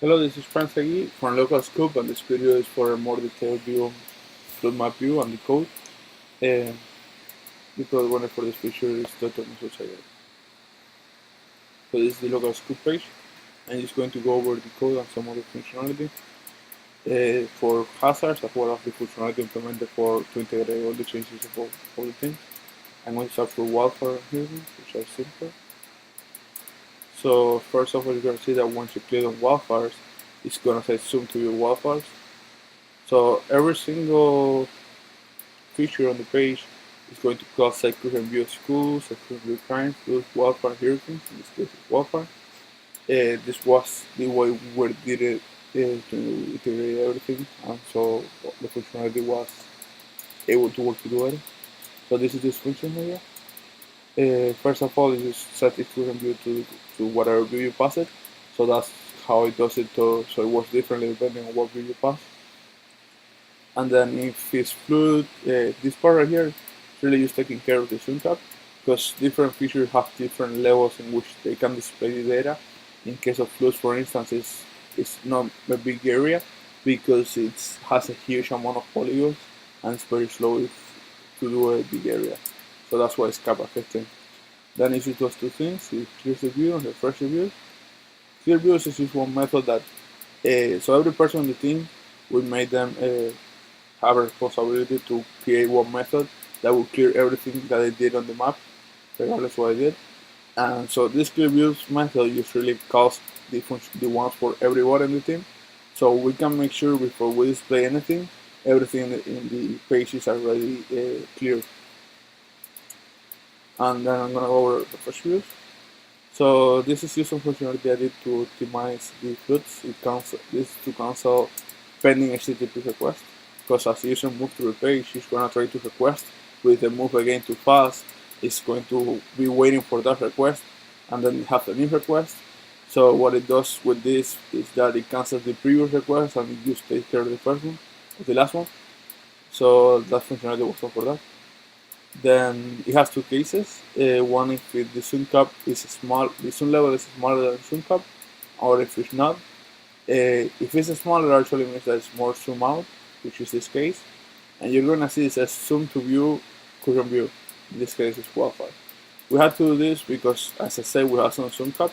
Hello, this is Segui from Local Scoop, and this video is for a more detailed view, flood map view and the code. Uh, the product owner for this feature is Dr. Masoud. So this is the Local Scoop page, and it's going to go over the code and some other functionality for hazards as well as the functionality implemented to integrate all the changes of all the things. I'm going to start for wildfire here, which are simple. So first of all, you're going to see that once you click on wildfires, it's going to say zoom to your wildfires. So every single feature on the page is going to cause security review of schools, security review crimes, those wildfire hurricanes, in this case it's wildfire. This was the way we did it to integrate everything, and so the functionality was able to work together. So this is this function here. First of all, you just set it to review to whatever view you pass it. So that's how it does it. So it works differently depending on what view you pass. And then if it's fluid, this part right here is really just taking care of the zoom cap, because different features have different levels in which they can display the data. In case of fluids, for instance, it's not a big area because it has a huge amount of polygons and it's very slow to do a big area. So that's why it's cap affecting. Then it's just those two things. It clears the view and refresh the view. Clear views is just one method that so every person on the team, we made them have a responsibility to create one method that will clear everything that they did on the map, regardless what I did. And so this clear views method usually calls the ones for everyone in the team. So we can make sure before we display anything, everything in the page is already clear. And then I'm gonna go over the first views. So this is useful functionality I did to optimize the floods. This is to cancel pending HTTP request, because as the user moves through the page, he's gonna try to request. With the move again too fast, it's going to be waiting for that request, and then have a new request. So what it does with this is that it cancels the previous request and it just takes care of the first one, of the last one. So that functionality was for that. Then it has two cases. One if the zoom cap is small, the zoom level is smaller than the zoom cap, or if it's not. If it's smaller, actually means that it's more zoom out, which is this case. And you're gonna see it says zoom to view, current view. In this case, it's wildfire. We had to do this because, as I said, we have some zoom cap,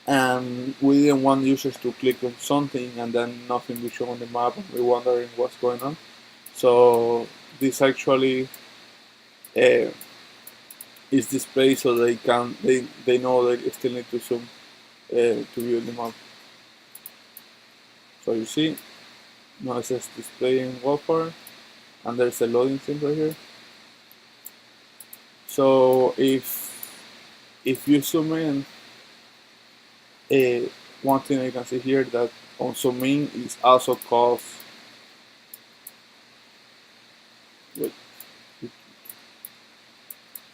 and we didn't want users to click on something and then nothing will show on the map, and we're wondering what's going on. So this actually is displayed so they know they still need to zoom to view the map. So you see, now it says displaying wildfire, and there's a loading thing right here. So if you zoom in, one thing you can see here that on zoom in is also called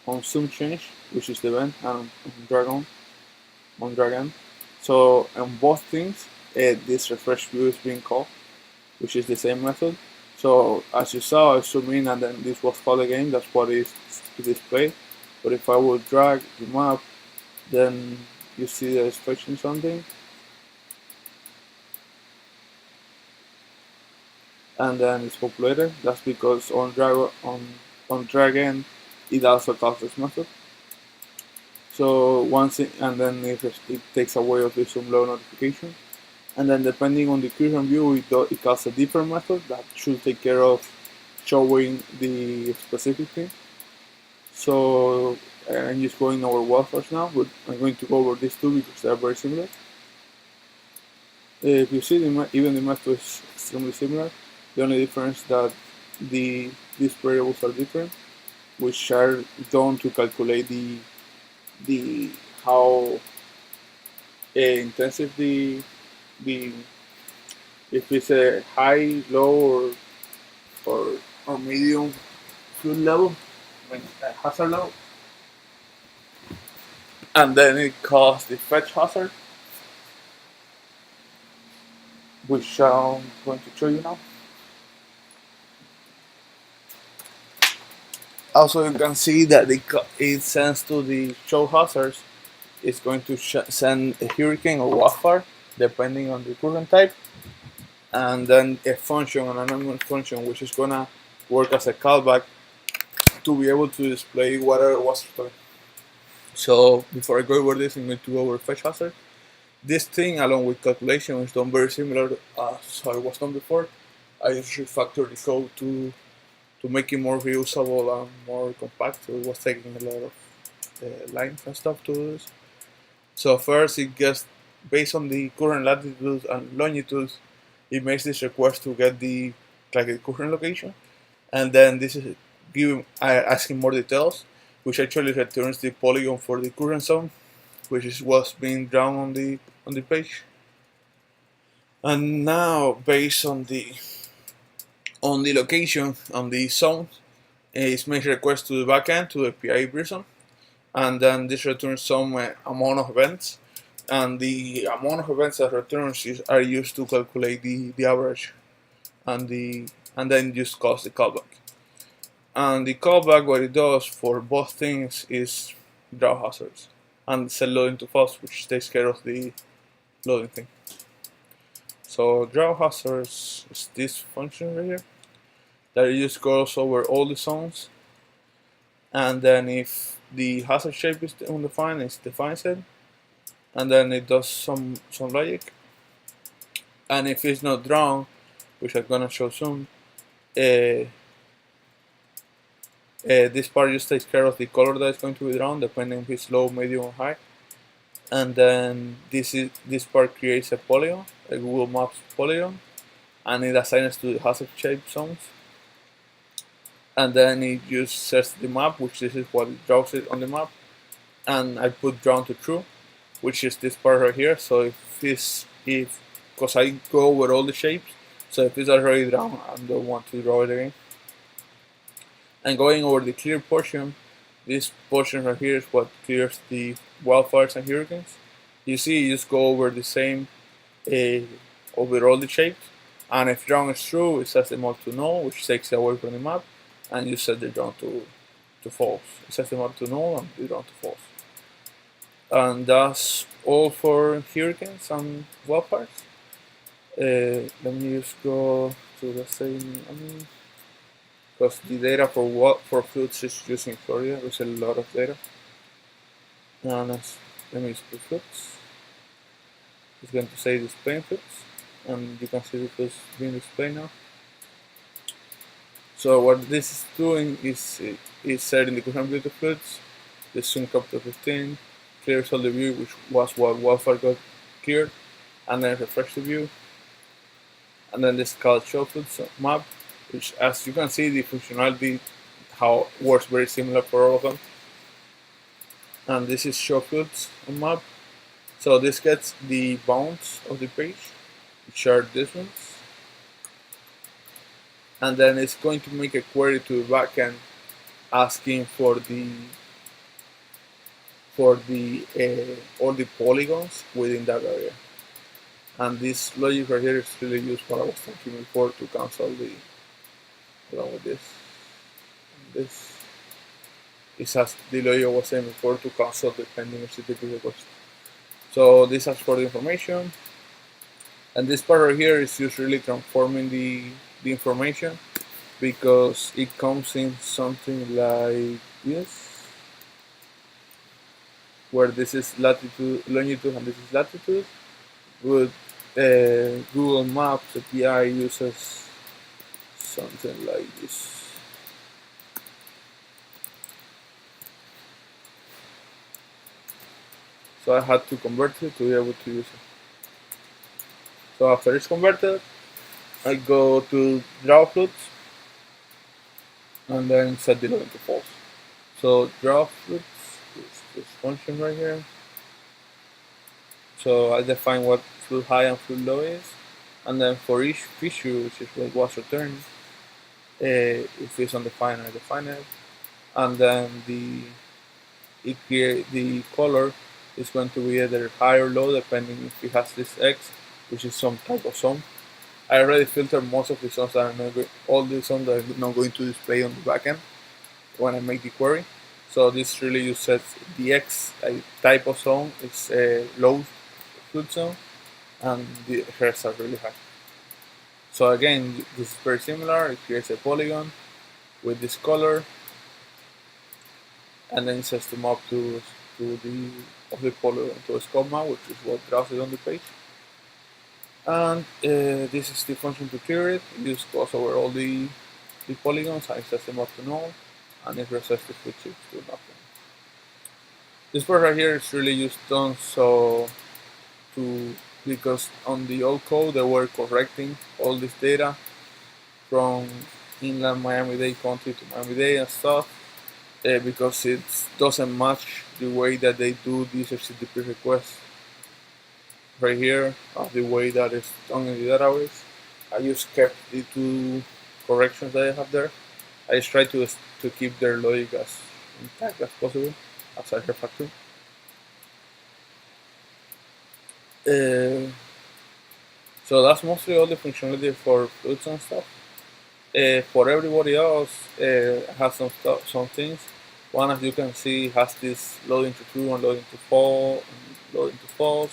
on zoom change, which is the event, and on dragon. So on both things, this refresh view is being called, which is the same method. So as you saw, I zoom in and then this was called again. That's what is displayed. But if I will drag the map, then you see that it's fetching something, and then it's populated. That's because on dragon it also calls this method. So and then it takes away of the zoom low notification. And then depending on the current view, it calls a different method that should take care of showing the specific thing. So I'm just going over wildfires now, but I'm going to go over these two because they are very similar. If you see, even the method is extremely similar. The only difference that these variables are different, which are done to calculate the how intensive the if it's a high, low, or medium fluid level, hazard level, and then it calls the fetch hazard, which I'm going to show you now. Also, you can see that it sends to the show hazards. It's going to send a hurricane or wildfire, depending on the current type, and then a function, an anonymous function, which is gonna work as a callback to be able to display whatever was returned. So before I go over this, I'm going to go over fetch hazard. This thing, along with calculation, is done very similar as how it was done before. I just refactored the code to make it more reusable and more compact. So it was taking a lot of lines and stuff to do this. So first, it gets based on the current latitudes and longitudes, it makes this request to get the current location, and then this is giving asking more details, which actually returns the polygon for the current zone, which is what's being drawn on the page. And now, based on the location on the zone, it makes a request to the backend to the API person, and then this returns some amount of events, and the amount of events that returns are used to calculate the average, and then just calls the callback. And the callback, what it does for both things is draw hazards and set loading to false, which takes care of the loading thing. So draw hazards is this function right here that it just goes over all the zones, and then if the hazard shape is undefined, it defines it, and then it does some logic. And if it's not drawn, which I'm gonna show soon, this part just takes care of the color that is going to be drawn, depending if it's low, medium, or high. And then this part creates a polygon, a Google Maps polygon, and it assigns to the hazard shape zones. And then it just sets the map, which this is what it draws it on the map. And I put drawn to true, which is this part right here. So because I go over all the shapes, so if it's already drawn, I don't want to draw it again. And going over the clear portion, this portion right here is what clears the wildfires and hurricanes. You see, you just go over the same over all the shapes, and if drawn is true, it sets them all to null, which takes it away from the map, and you set the drawn to false. It sets them all to null and the drawn to false. And that's all for hurricanes and wildfires. Let me just go to the same. Because the data for floods is using Florida, there's a lot of data. And let me display floods. It's going to say display floods, and you can see the floods being displayed now. So what this is doing is setting the current view of floods, the zoom up to 15, clears all the view, which was what wildfire got cleared, and then refresh the view. And then this is called show floods map, which, as you can see, the functionality how works very similar for all of them. And this is show floods on map. So this gets the bounds of the page, which are these ones. And then it's going to make a query to the backend asking for all the polygons within that area. And this logic right here is really used what I was talking before to cancel along with this. It has the logic I was saying before to cancel the pending HTTP request. So this asks for the information, and this part right here is just really transforming the information, because it comes in something like this, where this is latitude, longitude, and this is latitude. With Google Maps API uses something like this. So I had to convert it to be able to use it. So after it's converted, I go to draw floods and then set the loading to false. So draw floods is this function right here. So I define what flood high and flood low is, and then for each feature, which is what was returned, if it's undefined, I define it, and then the color is going to be either high or low depending if it has this X, which is some type of zone. I already filtered most of the zones that are not all the zones that are not going to display on the backend when I make the query. So this really just sets the X type of zone is a low flood zone, and the hairs are really high. So again, this is very similar. It creates a polygon with this color, and then it sets them up to the polygon to a scope map, which is what draws it on the page. And this is the function to clear it. You just goes over all the polygons and sets them up to null, and it resets the foot chips to nothing. This part right here is really just done so because on the old code they were correcting all this data from inland Miami-Dade County to Miami-Dade and stuff because it doesn't match the way that they do these HTTP requests right here the way that it's done in the database. I just kept the two corrections that I have there. I just try to keep their logic as intact as possible as I refactor. So that's mostly all the functionality for flutes and stuff. For everybody else, has some things. One, as you can see, has this loading to true and loading to false,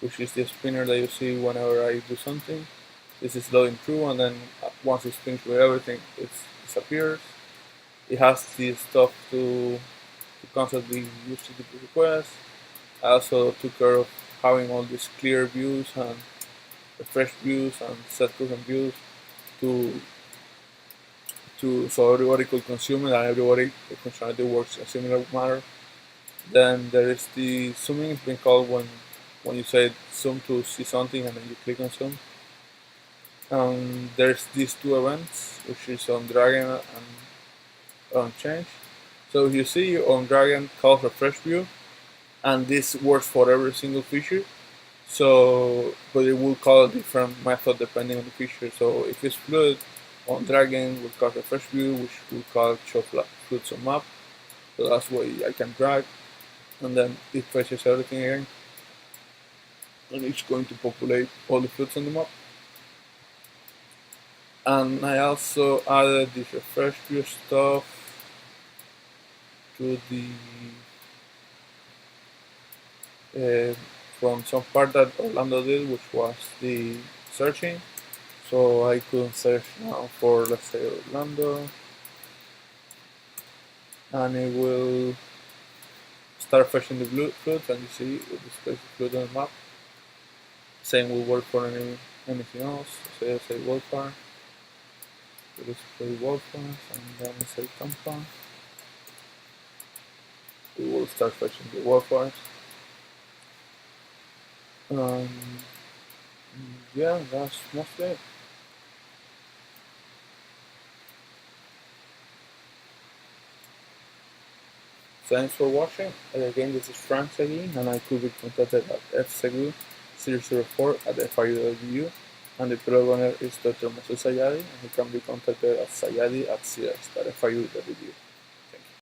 which is the spinner that you see whenever I do something. This is loading true, and then once it's finished with everything, it disappears. It has this stuff to constantly use HTTP requests. I also took care of having all these clear views and refresh views and set custom views to so everybody could consume it and everybody the functionality works in a similar manner. Then there is the zooming. It's been called when you say zoom to see something and then you click on zoom. There's these two events, which is on dragon and on change. So if you see on dragon calls refresh view, and this works for every single feature. So, but it will call a different method depending on the feature. So if it's fluid, on dragon we'll call refresh view, which will call show fluids on map. So that's why I can drag, and then it fetches everything again, and it's going to populate all the fluids on the map. And I also added this refresh view stuff to the from some part that Orlando did, which was the searching. So I could search now for, let's say, Orlando, and it will start fetching the fluids, and you see it displays the fluid on the map. Same will work for anything else. So say wildfire, it displays wildfires, and then say compound. It will start fetching the wildfires. Yeah, that's mostly it. Thanks for watching. Again, this is Frank Segui, and I could be contacted at fsegui004@fiu.edu, and the programmer is Dr. Masoud Sadjadi, and he can be contacted at Sadjadi@cs.fiu.edu.